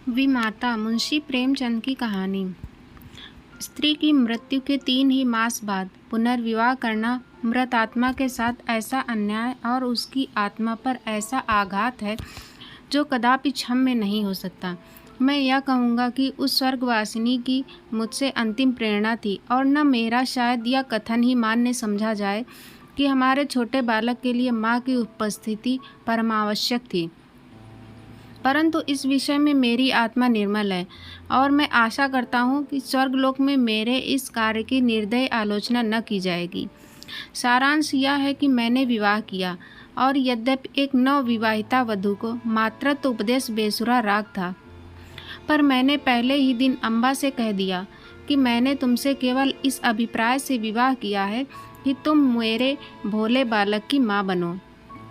विमाता मुंशी प्रेमचंद की कहानी। स्त्री की मृत्यु के 3 ही मास बाद पुनर्विवाह करना मृत आत्मा के साथ ऐसा अन्याय और उसकी आत्मा पर ऐसा आघात है जो कदापि क्षम्य नहीं हो सकता। मैं यह कहूँगा कि उस स्वर्गवासिनी की मुझसे अंतिम प्रेरणा थी, और न मेरा शायद यह कथन ही मान्य समझा जाए कि हमारे छोटे बालक के लिए माँ की उपस्थिति परमावश्यक थी। परंतु इस विषय में मेरी आत्मा निर्मल है, और मैं आशा करता हूँ कि स्वर्गलोक में मेरे इस कार्य की निर्दयी आलोचना न की जाएगी। सारांश यह है कि मैंने विवाह किया, और यद्यपि एक नवविवाहिता वधू को मातृत्व उपदेश बेसुरा राग था, पर मैंने पहले ही दिन अम्बा से कह दिया कि मैंने तुमसे केवल इस अभिप्राय से विवाह किया है कि तुम मेरे भोले बालक की माँ बनो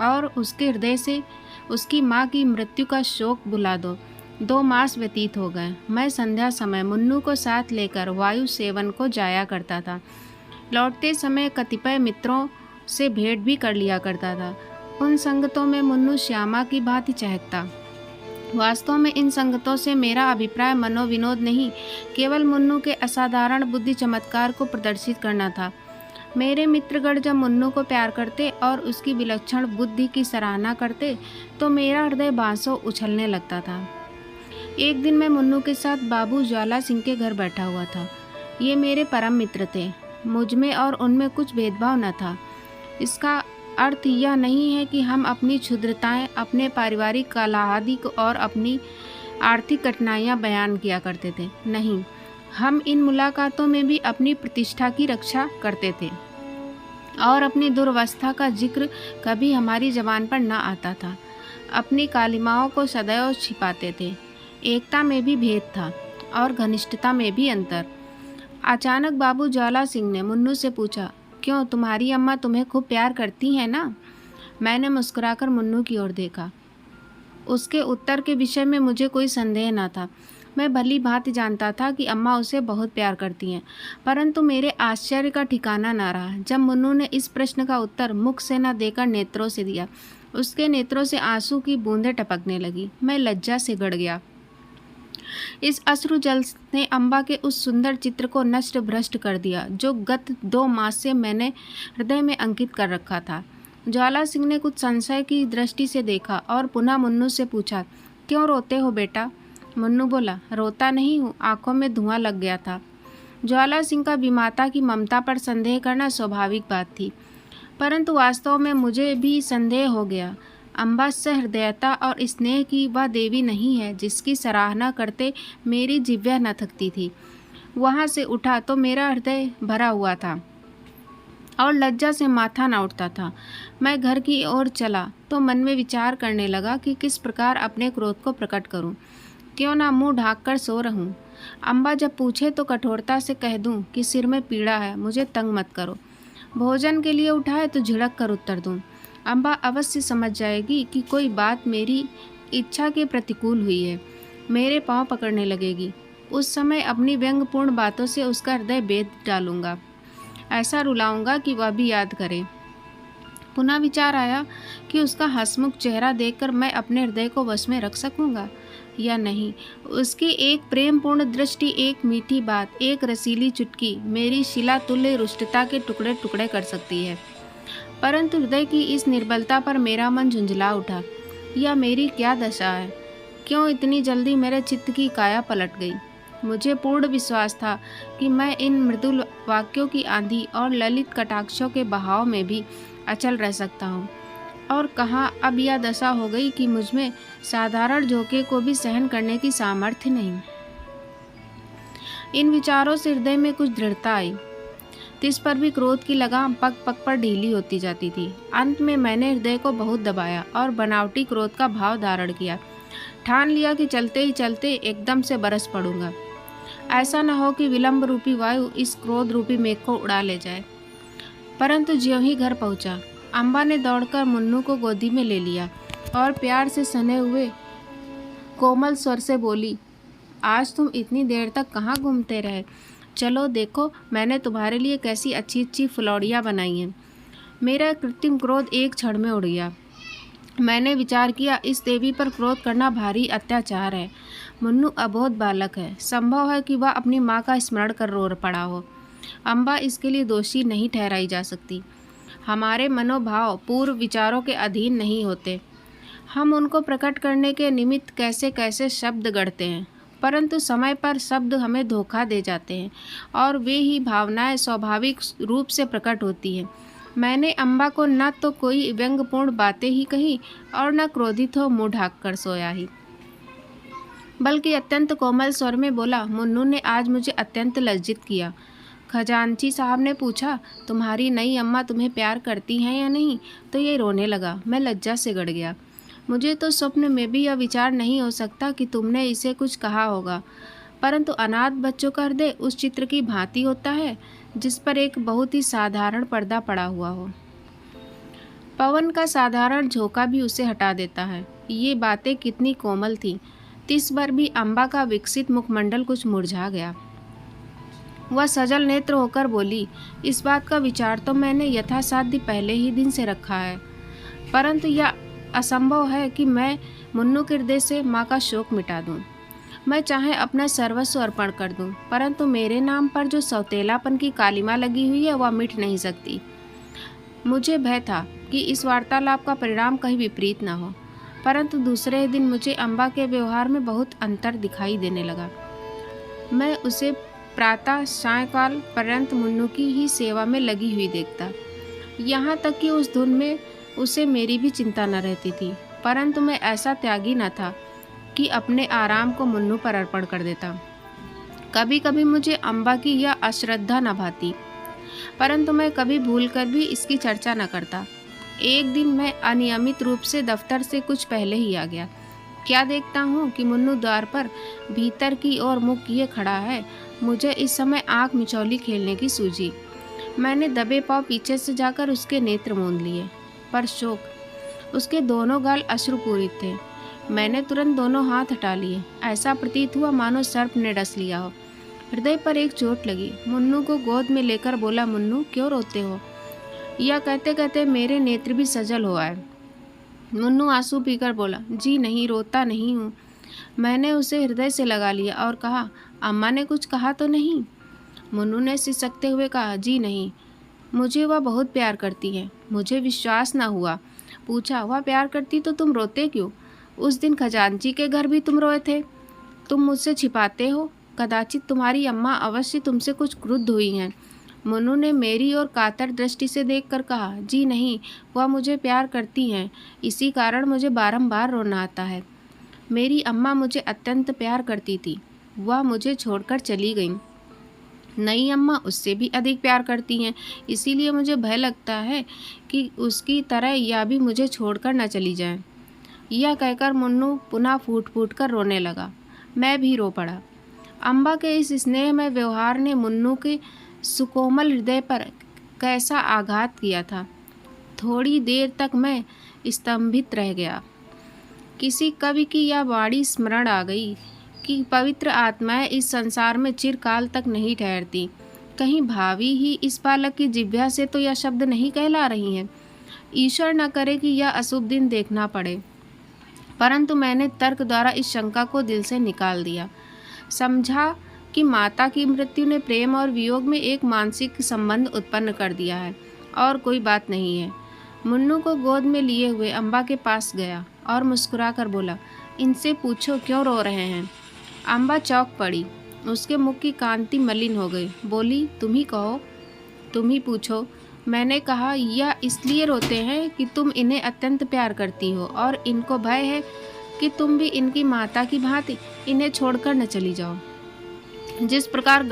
और उसके हृदय से उसकी माँ की मृत्यु का शोक भुला दो। 2 मास व्यतीत हो गए। मैं संध्या समय मुन्नू को साथ लेकर वायु सेवन को जाया करता था। लौटते समय कतिपय मित्रों से भेंट भी कर लिया करता था। उन संगतों में मुन्नू श्यामा की भांति चहकता। वास्तव में इन संगतों से मेरा अभिप्राय मनोविनोद नहीं, केवल मुन्नू के असाधारण बुद्धि चमत्कार को प्रदर्शित करना था। मेरे मित्रगण जब मुन्नू को प्यार करते और उसकी विलक्षण बुद्धि की सराहना करते तो मेरा हृदय बांसों उछलने लगता था। एक दिन मैं मुन्नू के साथ बाबू ज्वाला सिंह के घर बैठा हुआ था। ये मेरे परम मित्र थे। मुझमें और उनमें कुछ भेदभाव न था। इसका अर्थ यह नहीं है कि हम अपनी क्षुद्रताएं, अपने पारिवारिक कलह और अपनी आर्थिक कठिनाइयां बयान किया करते थे। नहीं, हम इन मुलाकातों में भी अपनी प्रतिष्ठा की रक्षा करते थे, और अपनी दुर्वस्था का जिक्र कभी हमारी जबान पर न आता था। अपनी कालिमाओं को सदैव छिपाते थे। एकता में भी भेद था और घनिष्ठता में भी अंतर। अचानक बाबू ज्वाला सिंह ने मुन्नू से पूछा, क्यों, तुम्हारी अम्मा तुम्हें खूब प्यार करती हैं ना? मैंने मुस्कुराकर मुन्नू की ओर देखा। उसके उत्तर के विषय में मुझे कोई संदेह न था। मैं भली भांति जानता था कि अम्मा उसे बहुत प्यार करती हैं, परंतु मेरे आश्चर्य का ठिकाना न रहा जब मुन्नू ने इस प्रश्न का उत्तर मुख से न देकर नेत्रों से दिया। उसके नेत्रों से आंसू की बूंदें टपकने लगी। मैं लज्जा से गड़ गया। इस अश्रु जल ने अम्बा के उस सुंदर चित्र को नष्ट भ्रष्ट कर दिया जो गत 2 मास से मैंने हृदय में अंकित कर रखा था। ज्वाला सिंह ने कुछ संशय की दृष्टि से देखा और पुनः मुन्नू से पूछा, क्यों रोते हो बेटा? मुन्नू बोला, रोता नहीं हूँ, आंखों में धुआं लग गया था। ज्वाला सिंह का विमाता की ममता पर संदेह करना स्वाभाविक बात थी, परंतु वास्तव में मुझे भी संदेह हो गया। अम्बा सहृदयता और स्नेह की वह देवी नहीं है जिसकी सराहना करते मेरी जिह्वा न थकती थी। वहाँ से उठा तो मेरा हृदय भरा हुआ था और लज्जा से माथा न उठता था। मैं घर की ओर चला तो मन में विचार करने लगा कि किस प्रकार अपने क्रोध को प्रकट करूं। क्यों ना मुंह ढाँक कर सो रहूं। अम्बा जब पूछे तो कठोरता से कह दूं कि सिर में पीड़ा है, मुझे तंग मत करो। भोजन के लिए उठाए तो झिड़क कर उत्तर दूं। अम्बा अवश्य समझ जाएगी कि कोई बात मेरी इच्छा के प्रतिकूल हुई है। मेरे पाँव पकड़ने लगेगी। उस समय अपनी व्यंग्यपूर्ण बातों से उसका हृदय बेद डालूंगा। ऐसा रुलाऊंगा कि वह भी याद करे। पुनः विचार आया कि उसका हंसमुख चेहरा देखकर मैं अपने हृदय को वश में रख सकूंगा या नहीं। उसकी एक प्रेमपूर्ण दृष्टि, एक मीठी बात, एक रसीली चुटकी मेरी शिला तुल्य रुष्टता के टुकड़े टुकड़े कर सकती है। परंतु हृदय की इस निर्बलता पर मेरा मन झुंझला उठा। यह मेरी क्या दशा है? क्यों इतनी जल्दी मेरे चित्त की काया पलट गई? मुझे पूर्ण विश्वास था कि मैं इन मृदुल वाक्यों की आंधी और ललित कटाक्षों के बहाव में भी अचल रह सकता हूँ, और कहाँ अब यह दशा हो गई कि मुझमें साधारण झोंके को भी सहन करने की सामर्थ्य नहीं। इन विचारों से हृदय में कुछ दृढ़ता आई। तिस पर भी क्रोध की लगाम पग पग पर ढीली होती जाती थी। अंत में मैंने हृदय को बहुत दबाया और बनावटी क्रोध का भाव धारण किया। ठान लिया कि चलते ही चलते एकदम से बरस पड़ूंगा। ऐसा न हो कि विलंब रूपी वायु इस क्रोध रूपी मेघ को उड़ा ले जाए। परंतु ज्यों ही घर पहुंचा, अम्बा ने दौड़कर मुन्नू को गोदी में ले लिया और प्यार से सने हुए कोमल स्वर से बोली, आज तुम इतनी देर तक कहाँ घूमते रहे? चलो देखो, मैंने तुम्हारे लिए कैसी अच्छी अच्छी फुलौड़ियाँ बनाई हैं। मेरा कृत्रिम क्रोध एक क्षण में उड़ गया। मैंने विचार किया, इस देवी पर क्रोध करना भारी अत्याचार है। मुन्नू अबोध बालक है, संभव है कि वह अपनी माँ का स्मरण कर रो पड़ा हो। अम्बा इसके लिए दोषी नहीं ठहराई जा सकती। हमारे मनोभाव पूर्व विचारों के अधीन नहीं होते। हम उनको प्रकट करने के निमित्त कैसे कैसे शब्द गढ़ते हैं, परंतु समय पर शब्द हमें धोखा दे जाते हैं और वे ही भावनाएं स्वाभाविक रूप से प्रकट होती हैं। मैंने अम्बा को न तो कोई व्यंग्यपूर्ण बातें ही कही और न क्रोधित हो मुँह ढाँक कर सोया ही, बल्कि अत्यंत कोमल स्वर में बोला, मुन्नू ने आज मुझे अत्यंत लज्जित किया। खजांची साहब ने पूछा, तुम्हारी नई अम्मा तुम्हें प्यार करती हैं या नहीं? तो ये रोने लगा। मैं लज्जा से गड़ गया। मुझे तो स्वप्न में भी यह विचार नहीं हो सकता कि तुमने इसे कुछ कहा होगा, परंतु अनाथ बच्चों का हृदय उस चित्र की भांति होता है जिस पर एक बहुत ही साधारण पर्दा पड़ा हुआ हो। पवन का साधारण झोंका भी उसे हटा देता है। ये बातें कितनी कोमल थी। तिस बार भी अम्बा का विकसित मुखमंडल कुछ मुरझा गया। वह सजल नेत्र होकर बोली, इस बात का विचार तो मैंने यथासाध्य पहले ही दिन से रखा है, परंतु यह असंभव है कि मैं मुन्नू के हृदय से माँ का शोक मिटा दूं। मैं चाहे अपना सर्वस्व अर्पण कर दूं, परंतु मेरे नाम पर जो सौतेलापन की कालिमा लगी हुई है वह मिट नहीं सकती। मुझे भय था कि इस वार्तालाप का परिणाम कहीं विपरीत न हो, परंतु दूसरे दिन मुझे अम्बा के व्यवहार में बहुत अंतर दिखाई देने लगा। मैं उसे प्रातः सायंकाल पर्यंत मुन्नू की ही सेवा में लगी हुई देखता, यहाँ तक कि उस धुन में उसे मेरी भी चिंता न रहती थी, परंतु मैं ऐसा त्यागी न था कि अपने आराम को मुन्नू पर अर्पण कर देता। कभी कभी मुझे अम्बा की यह अश्रद्धा न भाती, परंतु मैं कभी भूलकर भी इसकी चर्चा न करता। एक दिन मैं अनियमित रूप से दफ्तर से कुछ पहले ही आ गया। क्या देखता हूँ कि मुन्नू द्वार पर भीतर की ओर मुख किए खड़ा है। मुझे इस समय आंख मिचौली खेलने की सूझी। मैंने दबे पांव पीछे से जाकर उसके नेत्र मूंद लिए, पर शोक, उसके दोनों गाल अश्रुपूरित थे। मैंने तुरंत दोनों हाथ हटा लिए। ऐसा प्रतीत हुआ मानो सर्प ने डस लिया हो। हृदय पर एक चोट लगी। मुन्नू को गोद में लेकर बोला, मुन्नू क्यों रोते हो? यह कहते कहते मेरे नेत्र भी सजल हो आए। मुन्नू आंसू पीकर बोला, जी नहीं, रोता नहीं हूँ। मैंने उसे हृदय से लगा लिया और कहा, अम्मा ने कुछ कहा तो नहीं? मुन्नू ने सिसकते हुए कहा, जी नहीं, मुझे वह बहुत प्यार करती है। मुझे विश्वास न हुआ। पूछा, वह प्यार करती तो तुम रोते क्यों? उस दिन खजांची के घर भी तुम रोए थे। तुम मुझसे छिपाते हो। कदाचित तुम्हारी अम्मा अवश्य तुमसे कुछ क्रुद्ध हुई हैं। मुन्नू ने मेरी ओर कातर दृष्टि से देखकर कहा, जी नहीं, वह मुझे प्यार करती हैं, इसी कारण मुझे बारंबार रोना आता है। मेरी अम्मा मुझे अत्यंत प्यार करती थी, वह मुझे छोड़कर चली गईं। नई अम्मा उससे भी अधिक प्यार करती हैं, इसीलिए मुझे भय लगता है कि उसकी तरह यह भी मुझे छोड़कर न चली जाए। यह कहकर मुन्नू पुनः फूट फूट कर रोने लगा। मैं भी रो पड़ा। अम्बा के इस स्नेह में व्यवहार ने मुन्नू के सुकोमल हृदय पर कैसा आघात किया था। थोड़ी देर तक मैं स्तंभित रह गया। किसी कवि की यह वाणी स्मरण आ गई कि पवित्र आत्माएं इस संसार में चिरकाल तक नहीं ठहरती। कहीं भावी ही इस बालक की जिह्वा से तो यह शब्द नहीं कहला रही हैं। ईश्वर न करे कि यह अशुभ दिन देखना पड़े। परंतु मैंने तर्क द्वारा इस शंका को दिल से निकाल दिया। समझा कि माता की मृत्यु ने प्रेम और वियोग में एक मानसिक संबंध उत्पन्न कर दिया है और कोई बात नहीं है। मुन्नू को गोद में लिए हुए अम्बा के पास गया और मुस्कुराकर बोला, इनसे पूछो क्यों रो रहे हैं। अम्बा चौंक पड़ी। उसके मुख की कांति मलिन हो गई। बोली, तुम ही कहो, तुम ही पूछो। मैंने कहा, यह इसलिए रोते हैं कि तुम इन्हें अत्यंत प्यार करती हो और इनको भय है कि तुम भी इनकी माता की भांति इन्हें छोड़कर न चली जाओ। जिस प्रकार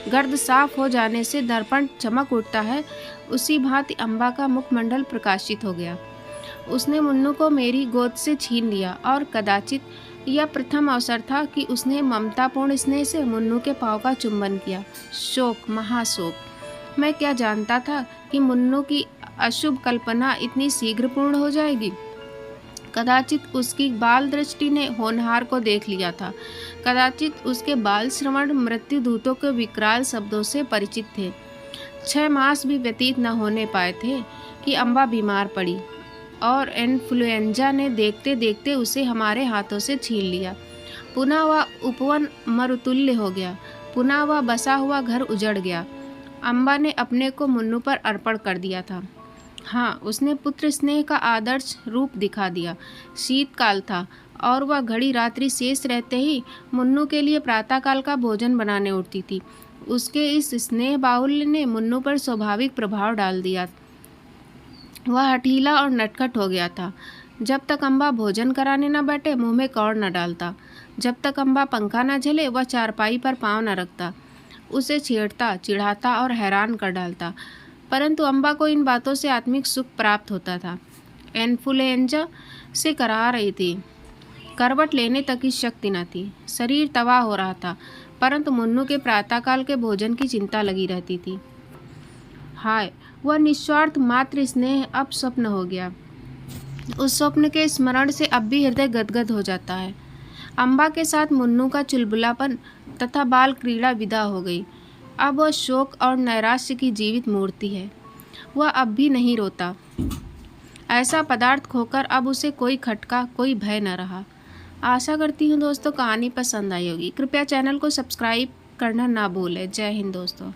गर्द साफ हो जाने से दर्पण चमक उठता है, उसी भांति अम्बा का मुखमंडल प्रकाशित हो गया। उसने मुन्नू को मेरी गोद से छीन लिया और कदाचित यह प्रथम अवसर था कि उसने ममतापूर्ण स्नेह से मुन्नू के पांव का चुंबन किया। शोक, महाशोक। मैं क्या जानता था कि मुन्नू की अशुभ कल्पना इतनी शीघ्र पूर्ण हो जाएगी। कदाचित उसकी बाल दृष्टि ने होनहार को देख लिया था। कदाचित उसके बाल श्रवण मृत्यु दूतों के विकराल शब्दों से परिचित थे। 6 मास भी व्यतीत न होने पाए थे कि अम्बा बीमार पड़ी। और इन्फ्लुएंजा ने देखते देखते उसे हमारे हाथों से छीन लिया। पुनः वह उपवन मरुतुल्य हो गया। पुनः वह बसा हुआ घर उजड़ गया। अम्बा ने अपने को मुन्नू पर अर्पण कर दिया था। हाँ, उसने पुत्र स्नेह का आदर्श रूप दिखा दिया। शीतकाल था और वह घड़ी रात्रि शेष रहते ही मुन्नू के लिए प्रातःकाल का भोजन बनाने उठती थी। उसके इस स्नेह बाहुल्य ने मुन्नू पर स्वाभाविक प्रभाव डाल दिया। वह हठीला और नटखट हो गया था। जब तक अम्बा भोजन कराने न बैठे मुंह में कौड़ न डालता। जब तक अम्बा पंखा न झले वह चारपाई पर पाँव न रखता। उसे छेड़ता, चिढ़ाता और हैरान कर डालता। परंतु अम्बा को इन बातों से आत्मिक सुख प्राप्त होता था। इन्फ्लुएंजा से करा रही थी। करवट लेने तक की शक्ति न थी। शरीर तबाह हो रहा था, परंतु मुन्नू के प्रातःकाल के भोजन की चिंता लगी रहती थी। हाय, वह निस्वार्थ मातृ स्नेह अब स्वप्न हो गया। उस स्वप्न के स्मरण से अब भी हृदय गदगद हो जाता है। अम्बा के साथ मुन्नू का चुलबुलापन तथा बाल क्रीड़ा विदा हो गई। अब वह शोक और नैराश्य की जीवित मूर्ति है। वह अब भी नहीं रोता। ऐसा पदार्थ खोकर अब उसे कोई खटका, कोई भय न रहा। आशा करती हूँ दोस्तों कहानी पसंद आई होगी। कृपया चैनल को सब्सक्राइब करना ना भूलें। जय हिंद दोस्तों।